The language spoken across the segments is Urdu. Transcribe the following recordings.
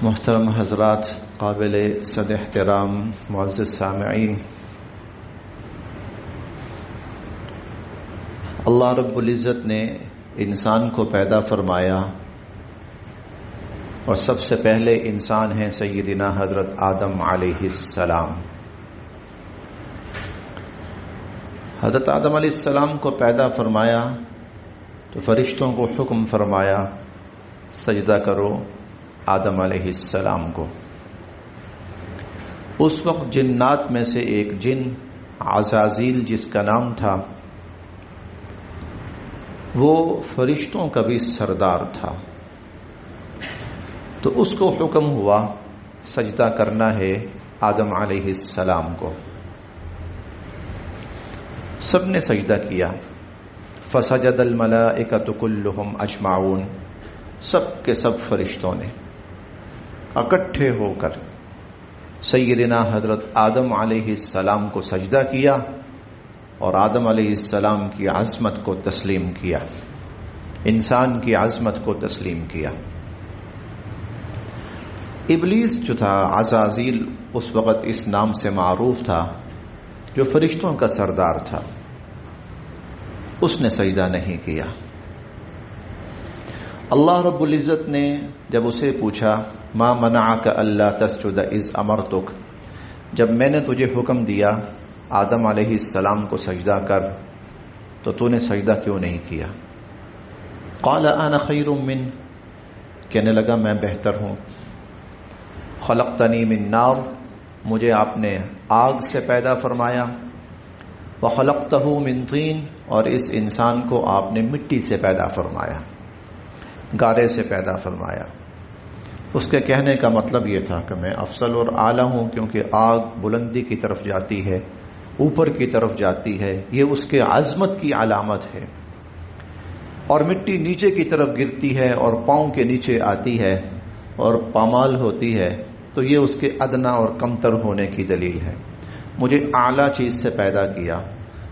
محترم حضرات، قابل صد احترام معزز سامعین، اللہ رب العزت نے انسان کو پیدا فرمایا اور سب سے پہلے انسان ہیں سیدنا حضرت آدم علیہ السلام۔ حضرت آدم علیہ السلام کو پیدا فرمایا تو فرشتوں کو حکم فرمایا سجدہ کرو آدم علیہ السلام کو۔ اس وقت جنات میں سے ایک جن عزازیل جس کا نام تھا، وہ فرشتوں کا بھی سردار تھا، تو اس کو حکم ہوا سجدہ کرنا ہے آدم علیہ السلام کو۔ سب نے سجدہ کیا، فسجد الملائکۃ کلہم اجمعون، سب کے سب فرشتوں نے اکٹھے ہو کر سیدنا حضرت آدم علیہ السلام کو سجدہ کیا اور آدم علیہ السلام کی عظمت کو تسلیم کیا، انسان کی عظمت کو تسلیم کیا۔ ابلیس جو تھا، عزازیل، اس وقت اس نام سے معروف تھا، جو فرشتوں کا سردار تھا، اس نے سجدہ نہیں کیا۔ اللہ رب العزت نے جب اسے پوچھا ما منعک الا تسجد اذ امرتک، جب میں نے تجھے حکم دیا آدم علیہ السلام کو سجدہ کر تو تو نے سجدہ کیوں نہیں کیا؟ قال انا خیر من، کہنے لگا میں بہتر ہوں، خلقتنی من نار، مجھے آپ نے آگ سے پیدا فرمایا، وخلقتہ من طین، اور اس انسان کو آپ نے مٹی سے پیدا فرمایا، گارے سے پیدا فرمایا۔ اس کے کہنے کا مطلب یہ تھا کہ میں افضل اور اعلیٰ ہوں، کیونکہ آگ بلندی کی طرف جاتی ہے، اوپر کی طرف جاتی ہے، یہ اس کے عظمت کی علامت ہے، اور مٹی نیچے کی طرف گرتی ہے اور پاؤں کے نیچے آتی ہے اور پامال ہوتی ہے، تو یہ اس کے ادنا اور کمتر ہونے کی دلیل ہے۔ مجھے اعلیٰ چیز سے پیدا کیا،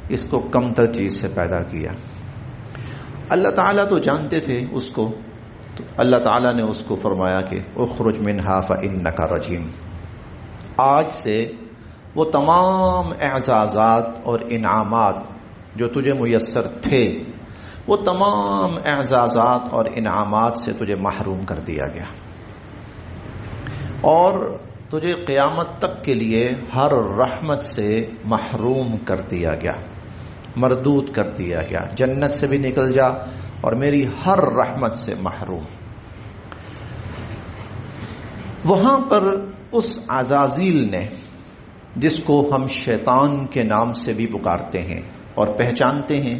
اس کو کمتر چیز سے پیدا کیا۔ اللہ تعالیٰ تو جانتے تھے اس کو، تو اللہ تعالیٰ نے اس کو فرمایا کہ اخرج منہا فإنک رجیم، آج سے وہ تمام اعزازات اور انعامات جو تجھے میسر تھے، وہ تمام اعزازات اور انعامات سے تجھے محروم کر دیا گیا، اور تجھے قیامت تک کے لیے ہر رحمت سے محروم کر دیا گیا، مردود کر دیا گیا، جنت سے بھی نکل جا اور میری ہر رحمت سے محروم۔ وہاں پر اس عزازیل نے، جس کو ہم شیطان کے نام سے بھی پکارتے ہیں اور پہچانتے ہیں،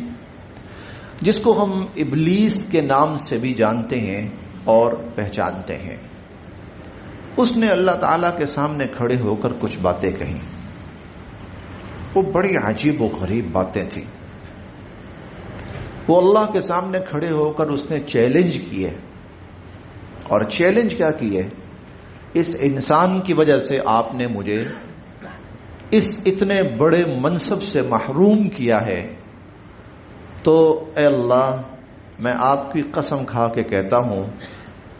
جس کو ہم ابلیس کے نام سے بھی جانتے ہیں اور پہچانتے ہیں، اس نے اللہ تعالیٰ کے سامنے کھڑے ہو کر کچھ باتیں کہیں۔ وہ بڑی عجیب و غریب باتیں تھیں۔ وہ اللہ کے سامنے کھڑے ہو کر اس نے چیلنج کیے، اور چیلنج کیا کیے؟ اس انسان کی وجہ سے آپ نے مجھے اس اتنے بڑے منصب سے محروم کیا ہے، تو اے اللہ، میں آپ کی قسم کھا کے کہتا ہوں،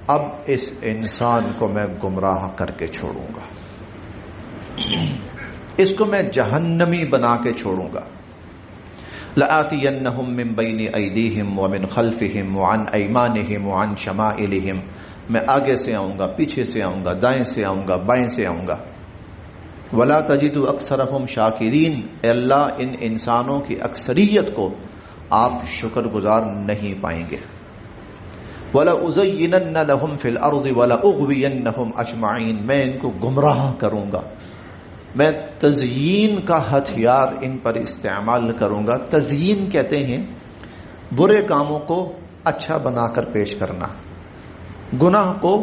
اب اس انسان کو میں گمراہ کر کے چھوڑوں گا، اس کو میں جہنمی بنا کے چھوڑوں گا۔ لآتینہم من بین ایدیہم ومن خلفہم وعن ایمانہم وعن شمائلہم، میں آگے سے آؤں گا، پیچھے سے آؤں گا، دائیں سے آؤں گا، بائیں سے آؤں گا۔ ولا تجد اکثرہم شاکرین، اے اللہ، ان انسانوں کی اکثریت کو آپ شکر گزار نہیں پائیں گے۔ وَلَأُزَيِّنَنَّ لَهُمْ فِي الْأَرْضِ وَلَأُغْوِيَنَّهُمْ أَجْمَعِينَ، میں ان کو گمراہ کروں گا، میں تزیین کا ہتھیار ان پر استعمال کروں گا۔ تزیین کہتے ہیں برے کاموں کو اچھا بنا کر پیش کرنا، گناہ کو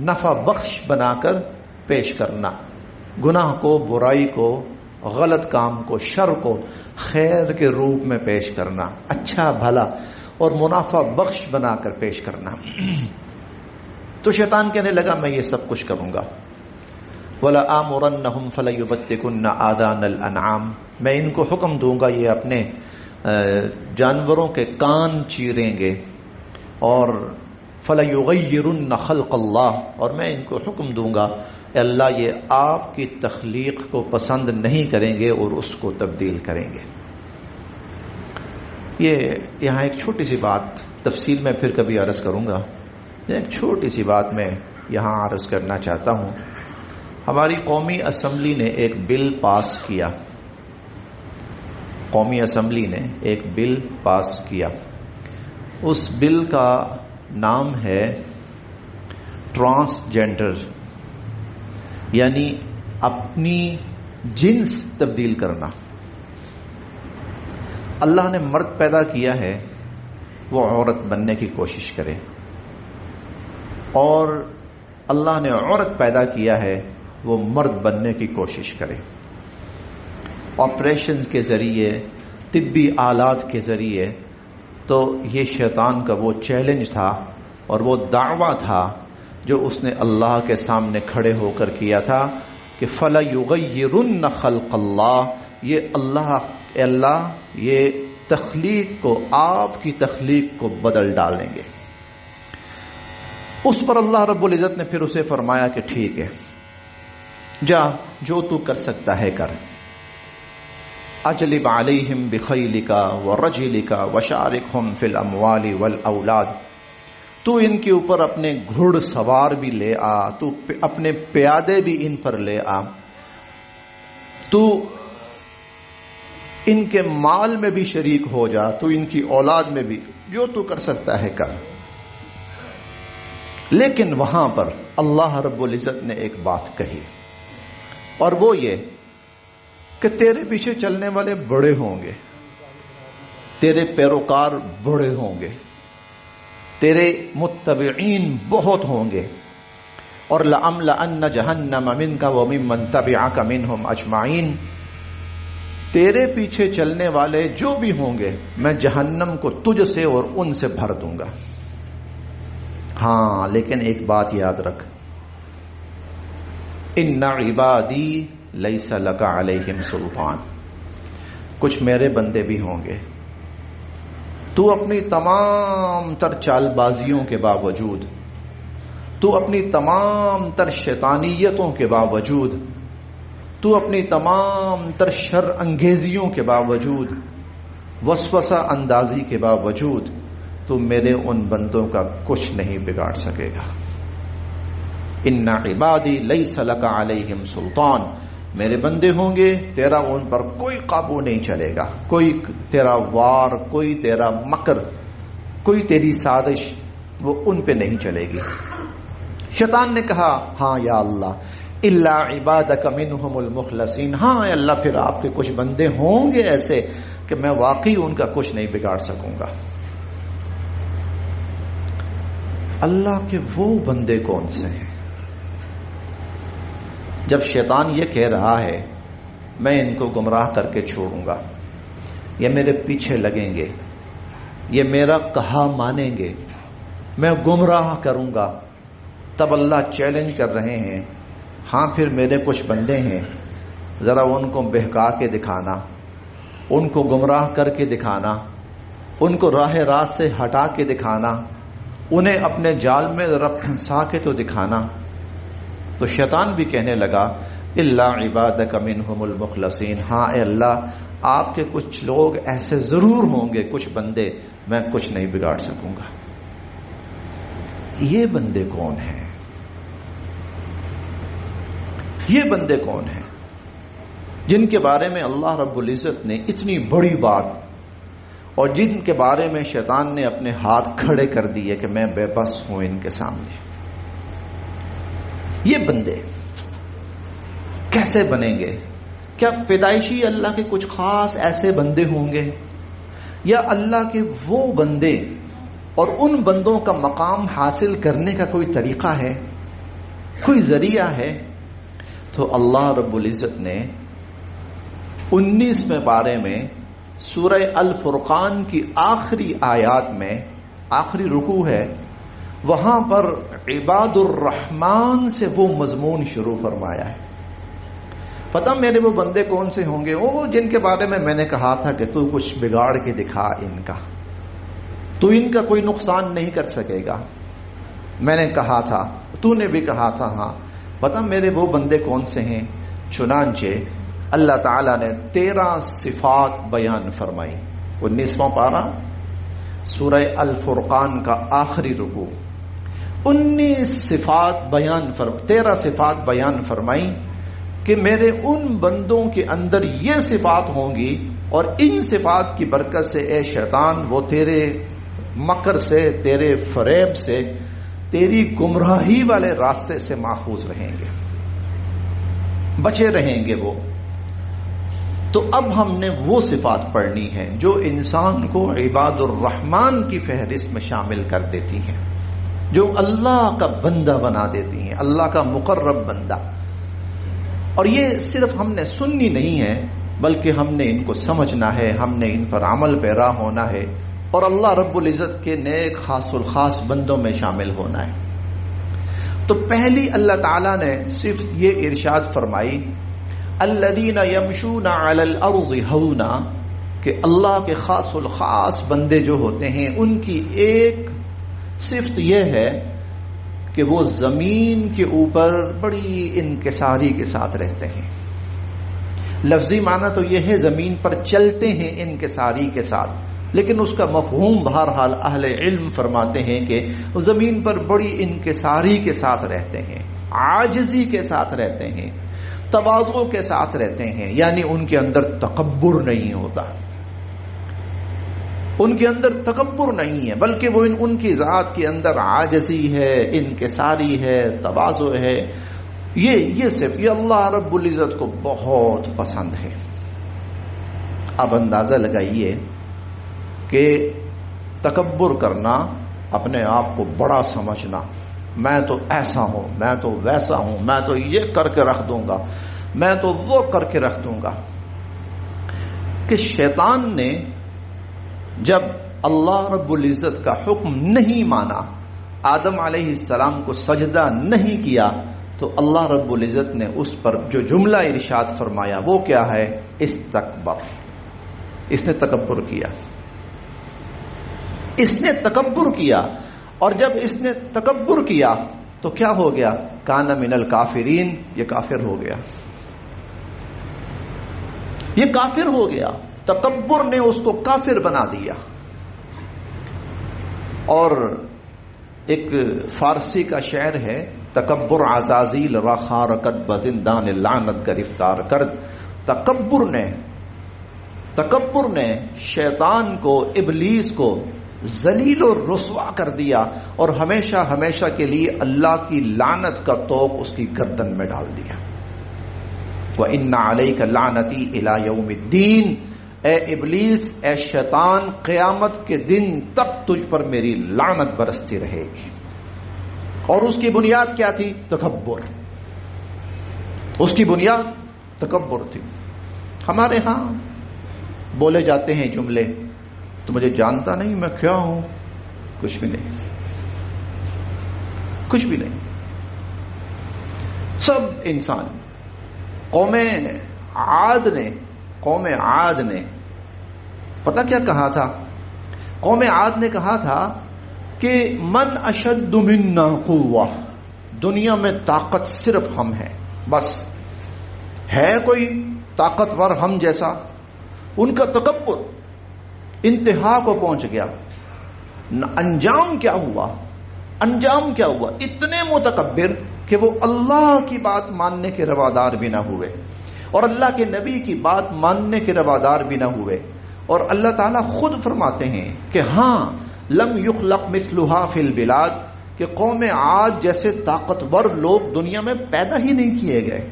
نفع بخش بنا کر پیش کرنا، گناہ کو، برائی کو، غلط کام کو، شر کو خیر کے روپ میں پیش کرنا، اچھا بھلا اور منافع بخش بنا کر پیش کرنا۔ تو شیطان کہنے لگا میں یہ سب کچھ کروں گا۔ وَلَآمُرَنَّهُمْ فَلَيُبَتِّكُنَّ آذَانَ الْأَنْعَامِ، میں ان کو حکم دوں گا یہ اپنے جانوروں کے کان چیریں گے اور فَلَيُغَيِّرُنَّ خَلْقَ اللَّهِ، اور میں ان کو حکم دوں گا کہ اللہ یہ آپ کی تخلیق کو پسند نہیں کریں گے اور اس کو تبدیل کریں گے۔ یہ یہاں ایک چھوٹی سی بات، تفصیل میں پھر کبھی عرض کروں گا، ایک چھوٹی سی بات میں یہاں عرض کرنا چاہتا ہوں۔ ہماری قومی اسمبلی نے ایک بل پاس کیا، قومی اسمبلی نے ایک بل پاس کیا، اس بل کا نام ہے ٹرانسجینڈر، یعنی اپنی جنس تبدیل کرنا۔ اللہ نے مرد پیدا کیا ہے، وہ عورت بننے کی کوشش کرے، اور اللہ نے عورت پیدا کیا ہے، وہ مرد بننے کی کوشش کرے۔ آپریشنز کے ذریعے، طبی آلات کے ذریعے، تو یہ شیطان کا وہ چیلنج تھا اور وہ دعویٰ تھا جو اس نے اللہ کے سامنے کھڑے ہو کر کیا تھا کہ فَلَيُغَيِّرُنَّ خَلْقَ اللَّهِ، یہ اللہ یہ تخلیق کو، آپ کی تخلیق کو بدل ڈالیں گے۔ اس پر اللہ رب العزت نے پھر اسے فرمایا کہ ٹھیک ہے، جا جو تو کر سکتا ہے کر، اجلب علیہم بخیلک ورجلک وشارکہم فی الاموال والاولاد، تو ان کے اوپر اپنے گھڑ سوار بھی لے آ، تو اپنے پیادے بھی ان پر لے آ، تو ان کے مال میں بھی شریک ہو جا، تو ان کی اولاد میں بھی، جو تو کر سکتا ہے کر۔ لیکن وہاں پر اللہ رب العزت نے ایک بات کہی، اور وہ یہ کہ تیرے پیچھے چلنے والے بڑے ہوں گے، تیرے پیروکار بڑے ہوں گے، تیرے متبعین بہت ہوں گے، اور لَأَمْلَأَنَّ جَهَنَّمَ مِنْكَ وَمِمَّنْ تَبِعَكَ مِنْهُمْ أَجْمَعِينَ، تیرے پیچھے چلنے والے جو بھی ہوں گے میں جہنم کو تجھ سے اور ان سے بھر دوں گا۔ ہاں لیکن ایک بات یاد رکھ، ان عبادی لیس لک علیہم سلطان، کچھ میرے بندے بھی ہوں گے، تو اپنی تمام تر چال بازیوں کے باوجود، تو اپنی تمام تر شیطانیتوں کے باوجود، تو اپنی تمام تر شر انگیزیوں کے باوجود، وسوسہ اندازی کے باوجود، تو میرے ان بندوں کا کچھ نہیں بگاڑ سکے گا۔ ان عبادی لیس لک علیہم سلطان، میرے بندے ہوں گے، تیرا ان پر کوئی قابو نہیں چلے گا، کوئی تیرا وار، کوئی تیرا مکر، کوئی تیری سازش وہ ان پہ نہیں چلے گی۔ شیطان نے کہا ہاں یا اللہ، الا عبادک منہم المخلصین، ہاں اے اللہ پھر آپ کے کچھ بندے ہوں گے ایسے کہ میں واقعی ان کا کچھ نہیں بگاڑ سکوں گا۔ اللہ کے وہ بندے کون سے ہیں؟ جب شیطان یہ کہہ رہا ہے میں ان کو گمراہ کر کے چھوڑوں گا، یہ میرے پیچھے لگیں گے، یہ میرا کہا مانیں گے، میں گمراہ کروں گا، تب اللہ چیلنج کر رہے ہیں ہاں پھر میرے کچھ بندے ہیں، ذرا ان کو بہکا کے دکھانا، ان کو گمراہ کر کے دکھانا، ان کو راہ راست سے ہٹا کے دکھانا، انہیں اپنے جال میں ذرا پھنسا کے تو دکھانا۔ تو شیطان بھی کہنے لگا الا عبادک منہم المخلصین، ہاں اے اللہ آپ کے کچھ لوگ ایسے ضرور ہوں گے، کچھ بندے میں کچھ نہیں بگاڑ سکوں گا۔ یہ بندے کون ہیں؟ یہ بندے کون ہیں جن کے بارے میں اللہ رب العزت نے اتنی بڑی بات، اور جن کے بارے میں شیطان نے اپنے ہاتھ کھڑے کر دیے کہ میں بے بس ہوں ان کے سامنے؟ یہ بندے کیسے بنیں گے؟ کیا پیدائشی اللہ کے کچھ خاص ایسے بندے ہوں گے، یا اللہ کے وہ بندے اور ان بندوں کا مقام حاصل کرنے کا کوئی طریقہ ہے، کوئی ذریعہ ہے؟ تو اللہ رب العزت نے 19ویں پارے میں سورہ الفرقان کی آخری آیات میں، آخری رکوع ہے، وہاں پر عباد الرحمن سے وہ مضمون شروع فرمایا ہے۔ پتہ میرے وہ بندے کون سے ہوں گے؟ وہ جن کے بارے میں نے کہا تھا کہ تو کچھ بگاڑ کے دکھا ان کا، تو ان کا کوئی نقصان نہیں کر سکے گا، میں نے کہا تھا، تو نے بھی کہا تھا، ہاں بتا میرے وہ بندے کون سے ہیں؟ چنانچہ اللہ تعالیٰ نے 13 صفات بیان فرمائی۔ 19واں پارہ سورہ الفرقان کا آخری رکوع، 19 صفات 13 صفات بیان فرمائی کہ میرے ان بندوں کے اندر یہ صفات ہوں گی، اور ان صفات کی برکت سے اے شیطان وہ تیرے مکر سے، تیرے فریب سے، تیری گمراہی والے راستے سے محفوظ رہیں گے، بچے رہیں گے وہ۔ تو اب ہم نے وہ صفات پڑھنی ہے جو انسان کو عباد الرحمن کی فہرست میں شامل کر دیتی ہیں، جو اللہ کا بندہ بنا دیتی ہیں، اللہ کا مقرب بندہ۔ اور یہ صرف ہم نے سننی نہیں ہے، بلکہ ہم نے ان کو سمجھنا ہے، ہم نے ان پر عمل پیرا ہونا ہے، اور اللہ رب العزت کے نیک خاص الخاص بندوں میں شامل ہونا ہے۔ تو پہلی اللہ تعالیٰ نے صرف یہ ارشاد فرمائی، الذین یمشون علی الارض ہونا، کہ اللہ کے خاص الخاص بندے جو ہوتے ہیں ان کی ایک صفت یہ ہے کہ وہ زمین کے اوپر بڑی انکساری کے ساتھ رہتے ہیں۔ لفظی معنی تو یہ ہے زمین پر چلتے ہیں انکساری کے ساتھ، لیکن اس کا مفہوم بہرحال اہل علم فرماتے ہیں کہ وہ زمین پر بڑی انکساری کے ساتھ رہتے ہیں، عاجزی کے ساتھ رہتے ہیں، تواضع کے ساتھ رہتے ہیں، یعنی ان کے اندر تکبر نہیں ہوتا، ان کے اندر تکبر نہیں ہے، بلکہ وہ ان کی ذات کے اندر عاجزی ہے، انکساری ہے، تواضع ہے۔ یہ صرف یہ اللہ رب العزت کو بہت پسند ہے۔ اب اندازہ لگائیے کہ تکبر کرنا، اپنے آپ کو بڑا سمجھنا، میں تو ایسا ہوں، میں تو ویسا ہوں، میں تو یہ کر کے رکھ دوں گا، میں تو وہ کر کے رکھ دوں گا، کہ شیطان نے جب اللہ رب العزت کا حکم نہیں مانا، آدم علیہ السلام کو سجدہ نہیں کیا، تو اللہ رب العزت نے اس پر جو جملہ ارشاد فرمایا وہ کیا ہے؟ استکبر، اس نے تکبر کیا، اس نے تکبر کیا، اور جب اس نے تکبر کیا تو کیا ہو گیا؟ کان من الکافرین، یہ کافر ہو گیا، یہ کافر ہو گیا، تکبر نے اس کو کافر بنا دیا۔ اور ایک فارسی کا شعر ہے، تکبر عزازیل را خارکت بزندان لعنت گرفتار کرد۔ تکبر نے شیطان کو، ابلیس کو ذلیل و رسوا کر دیا، اور ہمیشہ ہمیشہ کے لیے اللہ کی لعنت کا طوق اس کی گردن میں ڈال دیا۔ وَإِنَّ عَلَيْكَ لَعْنَتِي إِلَى يَوْمِ الدِّينِ، اے ابلیس، اے شیطان، قیامت کے دن تک تجھ پر میری لعنت برستی رہے گی۔ اور اس کی بنیاد کیا تھی؟ تکبر، اس کی بنیاد تکبر تھی۔ ہمارے ہاں بولے جاتے ہیں جملے، تو مجھے جانتا نہیں میں کیا ہوں، کچھ بھی نہیں، کچھ بھی نہیں، سب انسان۔ قوم عاد نے پتہ کیا کہا تھا؟ قوم عاد نے کہا تھا کہ من اشد منا قوہ، دنیا میں طاقت صرف ہم ہیں، بس ہے کوئی طاقتور ہم جیسا؟ ان کا تکبر انتہا کو پہنچ گیا۔ انجام کیا ہوا؟ انجام کیا ہوا؟ اتنے متکبر کہ وہ اللہ کی بات ماننے کے روادار بھی نہ ہوئے، اور اللہ کے نبی کی بات ماننے کے روادار بھی نہ ہوئے۔ اور اللہ تعالیٰ خود فرماتے ہیں کہ ہاں لم یخلق مثلھا فی البلاد، کہ قوم عاد جیسے طاقتور لوگ دنیا میں پیدا ہی نہیں کیے گئے۔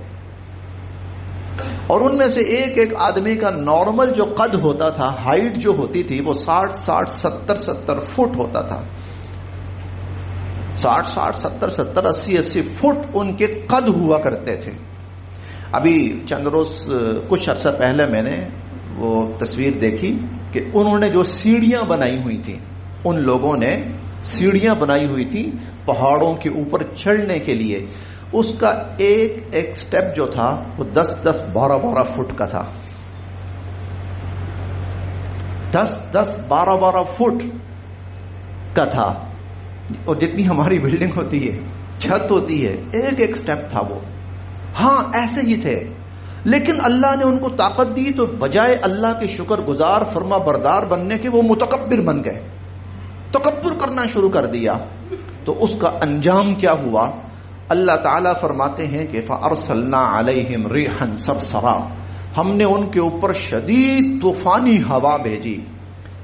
اور ان میں سے ایک ایک آدمی کا نارمل جو قد ہوتا تھا، ہائٹ جو ہوتی تھی، وہ 60 70 فٹ ہوتا تھا، 60 70 80 فٹ ان کے قد ہوا کرتے تھے۔ ابھی چند روز کچھ عرصہ پہلے میں نے وہ تصویر دیکھی کہ انہوں نے جو سیڑھیاں بنائی ہوئی تھیں، ان لوگوں نے سیڑھیاں بنائی ہوئی تھی پہاڑوں کے اوپر چڑھنے کے لیے، اس کا ایک ایک سٹیپ جو تھا وہ 10 12 فٹ کا تھا، 10 12 فٹ کا تھا۔ اور جتنی ہماری بلڈنگ ہوتی ہے، چھت ہوتی ہے، ایک ایک سٹیپ تھا وہ. ہاں ایسے ہی تھے، لیکن اللہ نے ان کو طاقت دی تو بجائے اللہ کے شکر گزار فرما بردار بننے کے وہ متکبر بن گئے، تکبر کرنا شروع کر دیا. تو اس کا انجام کیا ہوا؟ اللہ تعالیٰ فرماتے ہیں کہ فَأَرْسَلْنَا عَلَيْهِمْ رِيحًا صَرْصَرًا، ہم نے ان کے اوپر شدید طوفانی ہوا بھیجی.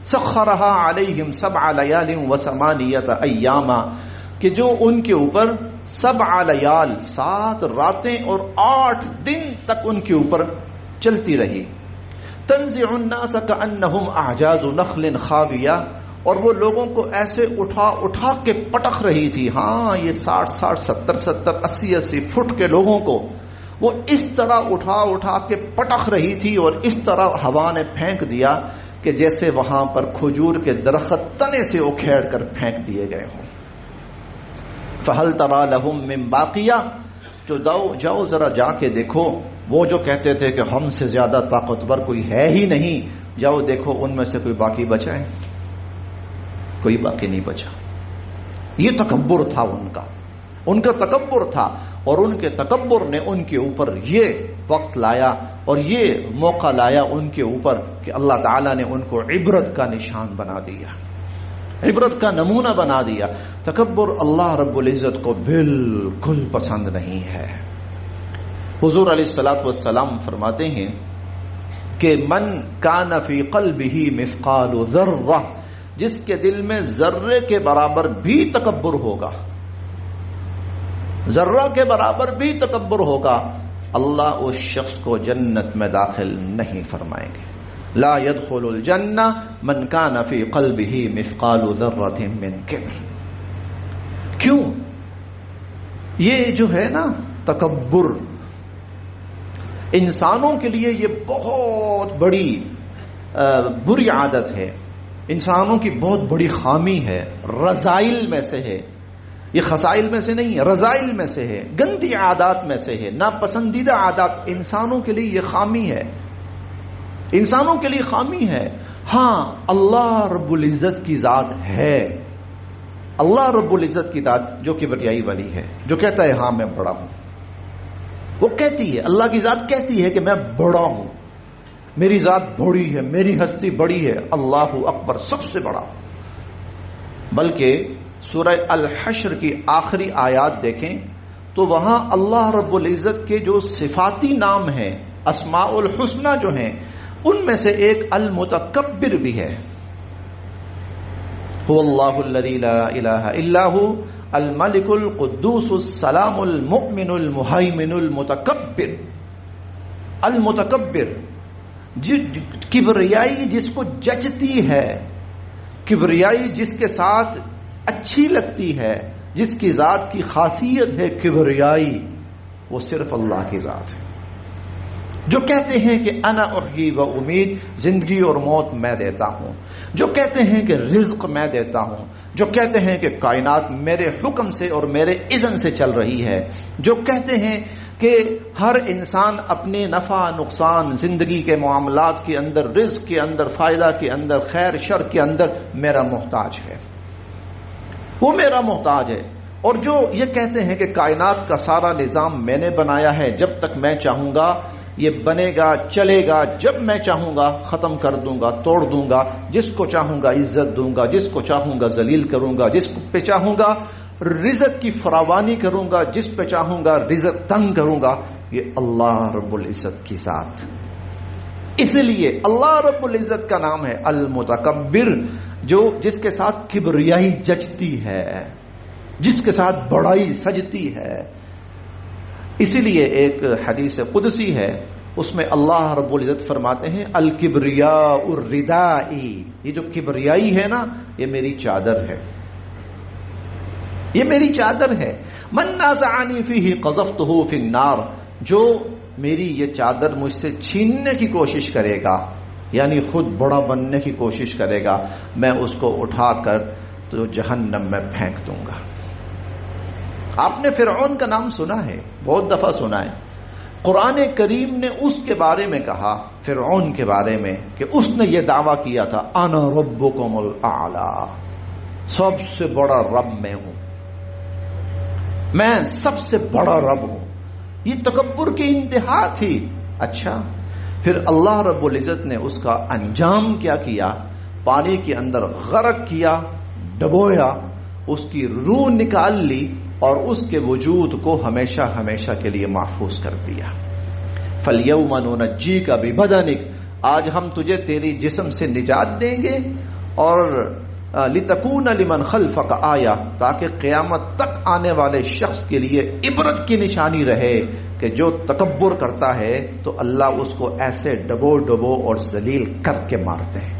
سَخَّرَهَا عَلَيْهِمْ 7 لَيَالٍ و8 أَيَّامًا، کہ جو ان کے اوپر 7 لیال 7 راتیں اور 8 دن تک ان کے اوپر چلتی رہی. تنزع الناس كأنهم اعجاز نخل خاویہ، اور وہ لوگوں کو ایسے اٹھا اٹھا کے پٹخ رہی تھی. ہاں یہ 60 70 80 فٹ کے لوگوں کو وہ اس طرح اٹھا اٹھا کے پٹخ رہی تھی، اور اس طرح ہوا نے پھینک دیا کہ جیسے وہاں پر کھجور کے درخت تنے سے اکھیڑ کر پھینک دیے گئے ہوں. فَهَلْ تَرَى لَهُم مِّن بَاقِيَةٍ، تو جاؤ ذرا جا کے دیکھو، وہ جو کہتے تھے کہ ہم سے زیادہ طاقتور کوئی ہے ہی نہیں، جاؤ دیکھو ان میں سے کوئی باقی بچا ہے؟ کوئی باقی نہیں بچا. یہ تکبر تھا ان کا تکبر تھا، اور ان کے تکبر نے ان کے اوپر یہ وقت لایا اور یہ موقع لایا ان کے اوپر کہ اللہ تعالیٰ نے ان کو عبرت کا نشان بنا دیا، عبرت کا نمونہ بنا دیا. تکبر اللہ رب العزت کو بالکل پسند نہیں ہے. حضور علیہ الصلوۃ والسلام فرماتے ہیں کہ من کان فی قلبہ مثقال ذرہ، جس کے دل میں ذرے کے برابر بھی تکبر ہوگا، ذرہ کے برابر بھی تکبر ہوگا، اللہ اس شخص کو جنت میں داخل نہیں فرمائیں گے. لا يدخل الجنہ من کان فی قلبہ مثقال ذرۃ من کبر. کیوں؟ یہ جو ہے نا تکبر، انسانوں کے لیے یہ بہت بڑی بری عادت ہے، انسانوں کی بہت بڑی خامی ہے، رذائل میں سے ہے. یہ خسائل میں سے نہیں ہے، رذائل میں سے ہے، گندی عادات میں سے ہے، ناپسندیدہ عادات. انسانوں کے لیے یہ خامی ہے، انسانوں کے لیے خامی ہے. ہاں اللہ رب العزت کی ذات ہے، اللہ رب العزت کی ذات جو کبریائی والی ہے، جو کہتا ہے ہاں میں بڑا ہوں. وہ کہتی ہے، اللہ کی ذات کہتی ہے کہ میں بڑا ہوں، میری ذات بڑی ہے، میری ہستی بڑی ہے، اللہ اکبر، سب سے بڑا. بلکہ سورہ الحشر کی آخری آیات دیکھیں تو وہاں اللہ رب العزت کے جو صفاتی نام ہیں، اسماء الحسنہ جو ہیں، ان میں سے ایک المتکبر بھی ہے. هو اللہ الذی لا الہ الا هو الملک القدوس السلام المؤمن المہیمن المتکبر. المتکبر، کبریائی جس کو جچتی ہے، کبریائی جس کے ساتھ اچھی لگتی ہے، جس کی ذات کی خاصیت ہے کبریائی، وہ صرف اللہ کی ذات ہے. جو کہتے ہیں کہ انا احیی و امید، زندگی اور موت میں دیتا ہوں، جو کہتے ہیں کہ رزق میں دیتا ہوں، جو کہتے ہیں کہ کائنات میرے حکم سے اور میرے اذن سے چل رہی ہے، جو کہتے ہیں کہ ہر انسان اپنے نفع نقصان زندگی کے معاملات کے اندر، رزق کے اندر، فائدہ کے اندر، خیر شر کے اندر میرا محتاج ہے، وہ میرا محتاج ہے. اور جو یہ کہتے ہیں کہ کائنات کا سارا نظام میں نے بنایا ہے، جب تک میں چاہوں گا یہ بنے گا، چلے گا، جب میں چاہوں گا ختم کر دوں گا، توڑ دوں گا، جس کو چاہوں گا عزت دوں گا، جس کو چاہوں گا ذلیل کروں گا، جس پہ چاہوں گا رزق کی فراوانی کروں گا، جس پہ چاہوں گا رزق تنگ کروں گا. یہ اللہ رب العزت کی ذات. اس لیے اللہ رب العزت کا نام ہے المتکبر، جس کے ساتھ کبریائی جچتی ہے، جس کے ساتھ بڑائی سجتی ہے. اسی لیے ایک حدیث قدسی ہے، اس میں اللہ رب العزت فرماتے ہیں الکبریاء الردائی، یہ جو کبریائی ہے نا یہ میری چادر ہے، یہ میری چادر ہے. من نازعنی فیہ قذفتہ فی النار، جو میری یہ چادر مجھ سے چھیننے کی کوشش کرے گا، یعنی خود بڑا بننے کی کوشش کرے گا، میں اس کو اٹھا کر تو جہنم میں پھینک دوں گا. آپ نے فرعون کا نام سنا ہے، بہت دفعہ سنا ہے. قرآن کریم نے اس کے بارے میں کہا، فرعون کے بارے میں، کہ اس نے یہ دعویٰ کیا تھا انا ربکم الاعلی، سب سے بڑا رب میں ہوں، میں سب سے بڑا رب ہوں. یہ تکبر کی انتہا تھی. اچھا، پھر اللہ رب العزت نے اس کا انجام کیا کیا؟ پانی کے اندر غرق کیا، ڈبویا، اس کی روح نکال لی اور اس کے وجود کو ہمیشہ ہمیشہ کے لیے محفوظ کر دیا. فَالْيَوْمَ نُنَجِّيكَ بِبَدَنِكَ، آج ہم تجھے تیری جسم سے نجات دیں گے، اور لِتَكُونَ لِمَنْ خَلْفَكَ آیَةً، تاکہ قیامت تک آنے والے شخص کے لیے عبرت کی نشانی رہے کہ جو تکبر کرتا ہے تو اللہ اس کو ایسے ڈبو ڈبو اور ذلیل کر کے مارتے ہیں.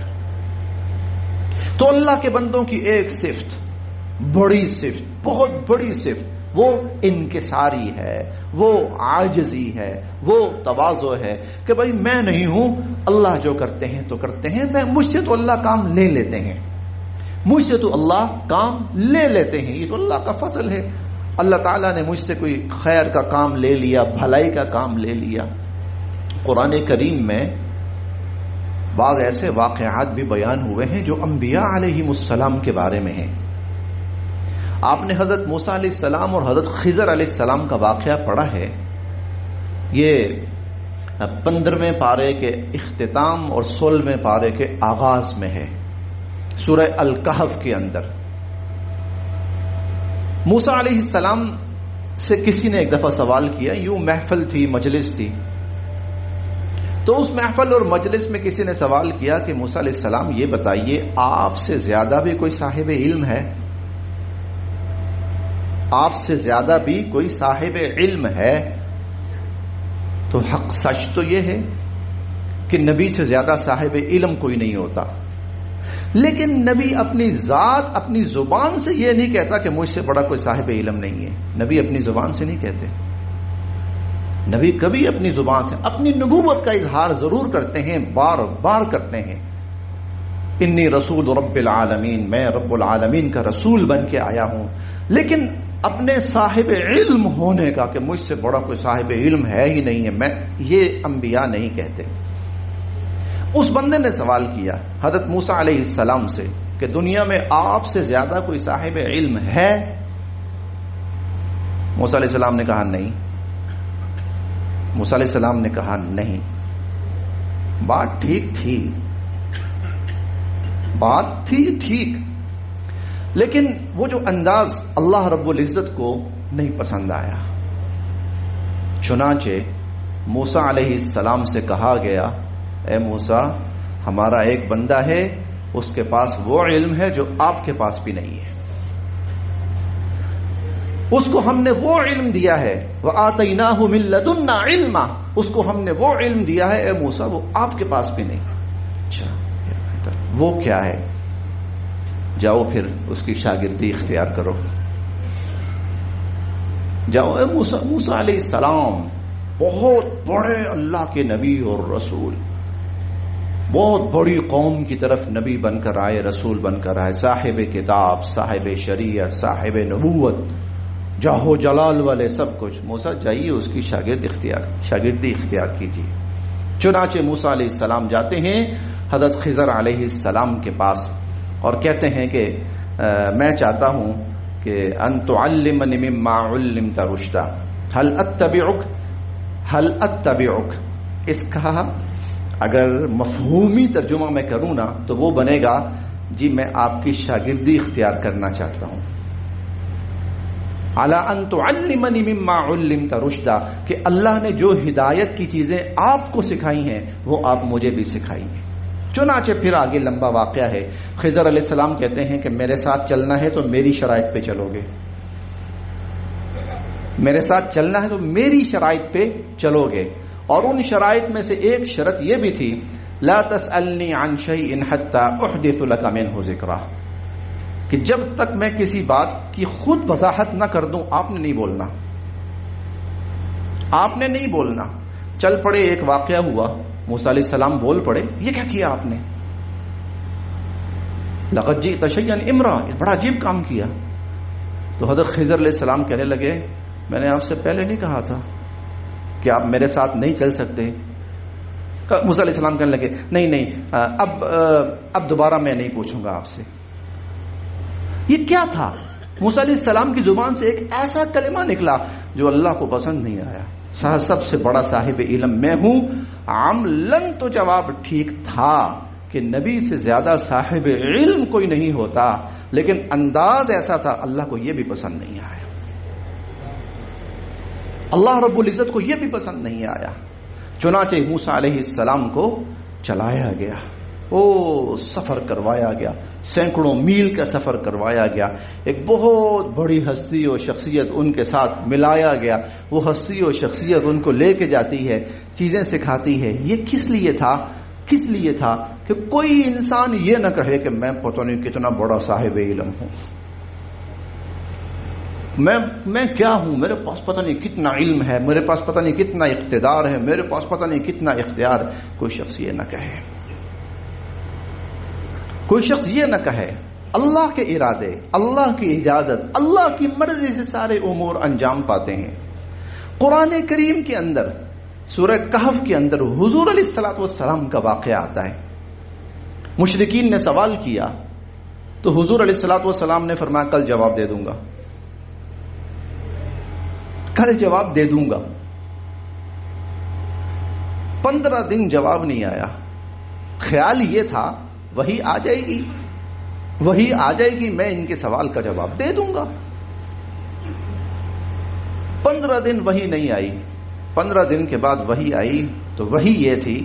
تو اللہ کے بندوں کی ایک صفت، بڑی صفت، بہت بڑی صفت، وہ انکساری ہے، وہ عاجزی ہے، وہ تواضع ہے کہ بھائی میں نہیں ہوں، اللہ جو کرتے ہیں تو کرتے ہیں، مجھ سے تو اللہ کام لے لیتے ہیں، مجھ سے تو اللہ کام لے لیتے ہیں، یہ تو اللہ کا فضل ہے. اللہ تعالیٰ نے مجھ سے کوئی خیر کا کام لے لیا، بھلائی کا کام لے لیا. قرآن کریم میں بعض ایسے واقعات بھی بیان ہوئے ہیں جو انبیاء علیہم السلام کے بارے میں ہیں. آپ نے حضرت موسیٰ علیہ السلام اور حضرت خضر علیہ السلام کا واقعہ پڑھا ہے. یہ 15ویں پارے کے اختتام اور 16ویں پارے کے آغاز میں ہے، سورہ الکہف کے اندر. موسیٰ علیہ السلام سے کسی نے ایک دفعہ سوال کیا، یوں محفل تھی، مجلس تھی، تو اس محفل اور مجلس میں کسی نے سوال کیا کہ موسیٰ علیہ السلام یہ بتائیے آپ سے زیادہ بھی کوئی صاحب علم ہے؟ آپ سے زیادہ بھی کوئی صاحب علم ہے؟ تو حق سچ تو یہ ہے کہ نبی سے زیادہ صاحب علم کوئی نہیں ہوتا، لیکن نبی اپنی ذات، اپنی زبان سے یہ نہیں کہتا کہ مجھ سے بڑا کوئی صاحب علم نہیں ہے. نبی اپنی زبان سے نہیں کہتے. نبی کبھی اپنی زبان سے اپنی نبوت کا اظہار ضرور کرتے ہیں، بار بار کرتے ہیں، انی رسول رب العالمین، میں رب العالمین کا رسول بن کے آیا ہوں. لیکن اپنے صاحب علم ہونے کا کہ مجھ سے بڑا کوئی صاحب علم ہے ہی نہیں ہے، میں یہ انبیاء نہیں کہتے. اس بندے نے سوال کیا حضرت موسیٰ علیہ السلام سے کہ دنیا میں آپ سے زیادہ کوئی صاحب علم ہے؟ موسیٰ علیہ السلام نے کہا نہیں. موسیٰ علیہ السلام نے کہا نہیں. بات ٹھیک تھی، بات تھی ٹھیک، لیکن وہ جو انداز اللہ رب العزت کو نہیں پسند آیا. چنانچہ موسیٰ علیہ السلام سے کہا گیا، اے موسیٰ، ہمارا ایک بندہ ہے، اس کے پاس وہ علم ہے جو آپ کے پاس بھی نہیں ہے. اس کو ہم نے وہ علم دیا ہے، وَآتَيْنَاهُ مِن لَّدُنَّا عِلْمًا، اس کو ہم نے وہ علم دیا ہے اے موسیٰ وہ آپ کے پاس بھی نہیں. اچھا وہ کیا ہے؟ جاؤ پھر اس کی شاگردی اختیار کرو. جاؤ. اے موسیٰ علیہ السلام بہت بڑے اللہ کے نبی اور رسول، بہت بڑی قوم کی طرف نبی بن کر آئے، رسول بن کر آئے، صاحب کتاب، صاحب شریعت، صاحب نبوت، جاہو جلال والے سب کچھ. موسیٰ جائیے اس کی شاگردی اختیار کیجیے. چنانچہ موسیٰ علیہ السلام جاتے ہیں حضرت خضر علیہ السلام کے پاس اور کہتے ہیں کہ میں چاہتا ہوں کہ ان تعلمنی مما علمت رشدا هل اتبعک. اس کا اگر مفہومی ترجمہ میں کروں نا تو وہ بنے گا جی میں آپ کی شاگردی اختیار کرنا چاہتا ہوں. علی ان تعلمنی مما علمت رشدا، کہ اللہ نے جو ہدایت کی چیزیں آپ کو سکھائی ہیں وہ آپ مجھے بھی سکھائی ہیں. چنانچہ پھر آگے لمبا واقعہ ہے. خضر علیہ السلام کہتے ہیں کہ میرے ساتھ چلنا ہے تو میری شرائط پہ چلو گے، میرے ساتھ چلنا ہے تو میری شرائط پہ چلو گے. اور ان شرائط میں سے ایک شرط یہ بھی تھی، لا تسألنی عن شیء حتی احدث لک منہ ذکرہ، کہ جب تک میں کسی بات کی خود وضاحت نہ کر دوں آپ نے نہیں بولنا، آپ نے نہیں بولنا. چل پڑے. ایک واقعہ ہوا، موسیٰ علیہ السلام بول پڑے، یہ کیا کیا آپ نے؟ لقد جئت شیئا امرا، بڑا عجیب کام کیا. تو حضرت خضر علیہ السلام کہنے لگے میں نے آپ سے پہلے نہیں کہا تھا کہ آپ میرے ساتھ نہیں چل سکتے؟ موسیٰ علیہ السلام کہنے لگے نہیں اب دوبارہ میں نہیں پوچھوں گا آپ سے. یہ کیا تھا؟ موسیٰ علیہ السلام کی زبان سے ایک ایسا کلمہ نکلا جو اللہ کو پسند نہیں آیا. سب سے بڑا صاحب علم میں ہوں. عملاً تو جواب ٹھیک تھا کہ نبی سے زیادہ صاحب علم کوئی نہیں ہوتا، لیکن انداز ایسا تھا اللہ کو یہ بھی پسند نہیں آیا. اللہ رب العزت کو یہ بھی پسند نہیں آیا. چنانچہ موسیٰ علیہ السلام کو چلایا گیا، سفر کروایا گیا، سینکڑوں میل کا سفر کروایا گیا. ایک بہت بڑی ہستی اور شخصیت ان کے ساتھ ملایا گیا. وہ ہستی اور شخصیت ان کو لے کے جاتی ہے، چیزیں سکھاتی ہے. یہ کس لیے تھا کہ کوئی انسان یہ نہ کہے کہ میں پتہ نہیں کتنا بڑا صاحب علم ہوں، میں کیا ہوں، میرے پاس پتہ نہیں کتنا علم ہے، میرے پاس پتہ نہیں کتنا اقتدار ہے، میرے پاس پتہ نہیں کتنا اختیار. کوئی شخص یہ نہ کہے، کوئی شخص یہ نہ کہے. اللہ کے ارادے، اللہ کی اجازت، اللہ کی مرضی سے سارے امور انجام پاتے ہیں. قرآن کریم کے اندر سورہ کہف کے اندر حضور علیہ الصلوۃ والسلام کا واقعہ آتا ہے. مشرکین نے سوال کیا تو حضور علیہ الصلوۃ والسلام نے فرمایا کل جواب دے دوں گا، کل جواب دے دوں گا. 15 دن جواب نہیں آیا. خیال یہ تھا وہی آ جائے گی، میں ان کے سوال کا جواب دے دوں گا. 15 دن وہی نہیں آئی. 15 دن کے بعد وہی آئی تو وہی یہ تھی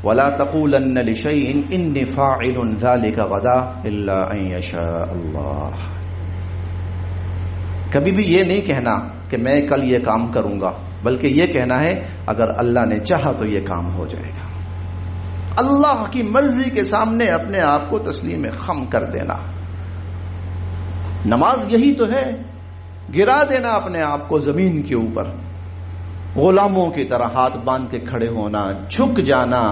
وَلَا تَقُولَنَّ لِشَيْءٍ إِنِّي فَاعِلٌ ذَلِكَ غَدًا إِلَّا أَن يَشَاءَ اللَّهُ. کبھی بھی یہ نہیں کہنا کہ میں کل یہ کام کروں گا، بلکہ یہ کہنا ہے اگر اللہ نے چاہا تو یہ کام ہو جائے گا. اللہ کی مرضی کے سامنے اپنے آپ کو تسلیم خم کر دینا. نماز یہی تو ہے، گرا دینا اپنے آپ کو زمین کے اوپر، غلاموں کی طرح ہاتھ باندھ کے کھڑے ہونا، جھک جانا،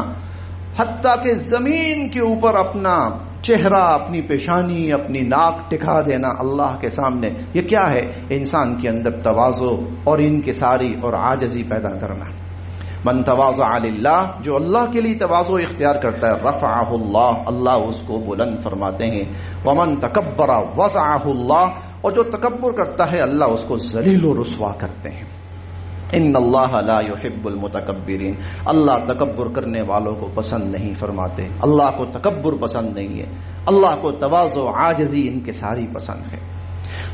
حتیٰ کہ زمین کے اوپر اپنا چہرہ، اپنی پیشانی، اپنی ناک ٹکا دینا اللہ کے سامنے. یہ کیا ہے؟ انسان کے اندر تواضع اور انکساری اور عاجزی پیدا کرنا. من تواضع للہ، جو اللہ کے لیے تواضع اختیار کرتا ہے رفعہ اللہ، اللہ اس کو بلند فرماتے ہیں. ومن تکبر وضعہ اللہ، اور جو تکبر کرتا ہے اللہ اس کو ذلیل و رسوا کرتے ہیں. ان اللہ لا يحب المتکبرین، اللہ تکبر کرنے والوں کو پسند نہیں فرماتے. اللہ کو تکبر پسند نہیں ہے، اللہ کو تواضع، عاجزی، انکساری پسند ہے.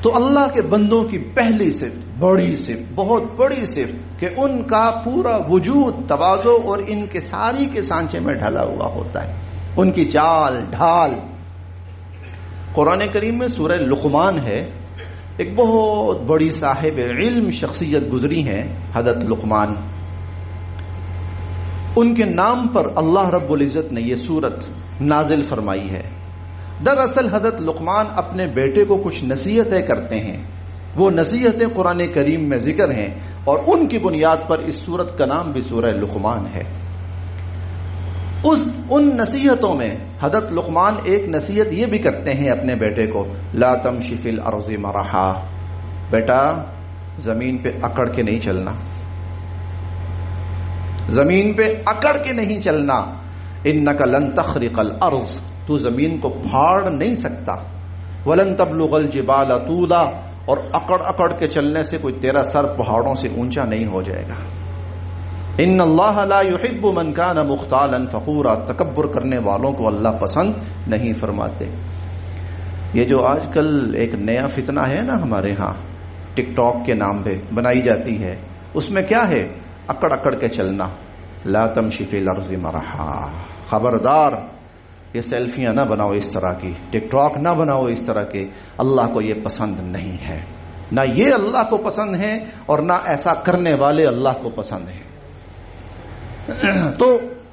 تو اللہ کے بندوں کی پہلی صفت، بڑی صفت، بہت بڑی صفت کہ ان کا پورا وجود تواضع اور انکساری کے سانچے میں ڈھلا ہوا ہوتا ہے. ان کی چال ڈھال. قرآن کریم میں سورہ لقمان ہے، ایک بہت بڑی صاحب علم شخصیت گزری ہیں حضرت لقمان. ان کے نام پر اللہ رب العزت نے یہ سورت نازل فرمائی ہے. دراصل حضرت لقمان اپنے بیٹے کو کچھ نصیحتیں کرتے ہیں، وہ نصیحتیں قرآن کریم میں ذکر ہیں اور ان کی بنیاد پر اس سورت کا نام بھی سورہ لقمان ہے. ان نصیحتوں میں حضرت لقمان ایک نصیحت یہ بھی کرتے ہیں اپنے بیٹے کو، لا تمشی فی الارض مرحا، بیٹا زمین پہ اکڑ کے نہیں چلنا، زمین پہ اکڑ کے نہیں چلنا. انک لن تخرق الارض، تو زمین کو پھاڑ نہیں سکتا. ولن تبلغ الجبال طولا، اور اکڑ اکڑ کے چلنے سے کوئی تیرا سر پہاڑوں سے اونچا نہیں ہو جائے گا. ان اللہ لا يحب من كان مختالا فخورا، تکبر کرنے والوں کو اللہ پسند نہیں فرماتے. یہ جو آج کل ایک نیا فتنہ ہے نا ہمارے ہاں، ٹک ٹاک کے نام پہ بنائی جاتی ہے، اس میں کیا ہے؟ اکڑ اکڑ کے چلنا. لا تمشی فی الارض مرحا، خبردار یہ سیلفیاں نہ بناؤ اس طرح کی، ٹک ٹاک نہ بناؤ اس طرح کے. اللہ کو یہ پسند نہیں ہے، نہ یہ اللہ کو پسند ہے اور نہ ایسا کرنے والے اللہ کو پسند ہے. تو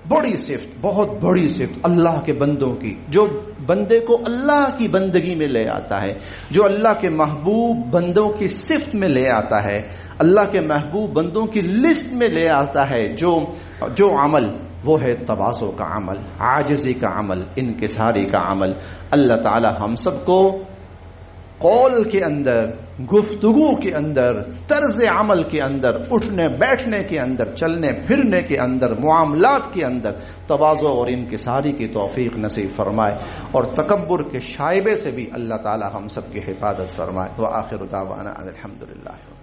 بڑی صفت، بہت بڑی صفت اللہ کے بندوں کی، جو بندے کو اللہ کی بندگی میں لے آتا ہے، جو اللہ کے محبوب بندوں کی صفت میں لے آتا ہے، اللہ کے محبوب بندوں کی لسٹ میں لے آتا ہے. جو عمل وہ ہے تواضع کا عمل، عاجزی کا عمل، انکساری کا عمل. اللہ تعالی ہم سب کو قول کے اندر، گفتگو کے اندر، طرز عمل کے اندر، اٹھنے بیٹھنے کے اندر، چلنے پھرنے کے اندر، معاملات کے اندر تواضع اور انکساری کی توفیق نصیب فرمائے، اور تکبر کے شائبے سے بھی اللہ تعالی ہم سب کی حفاظت فرمائے۔ وآخر دعوانا الحمدللہ۔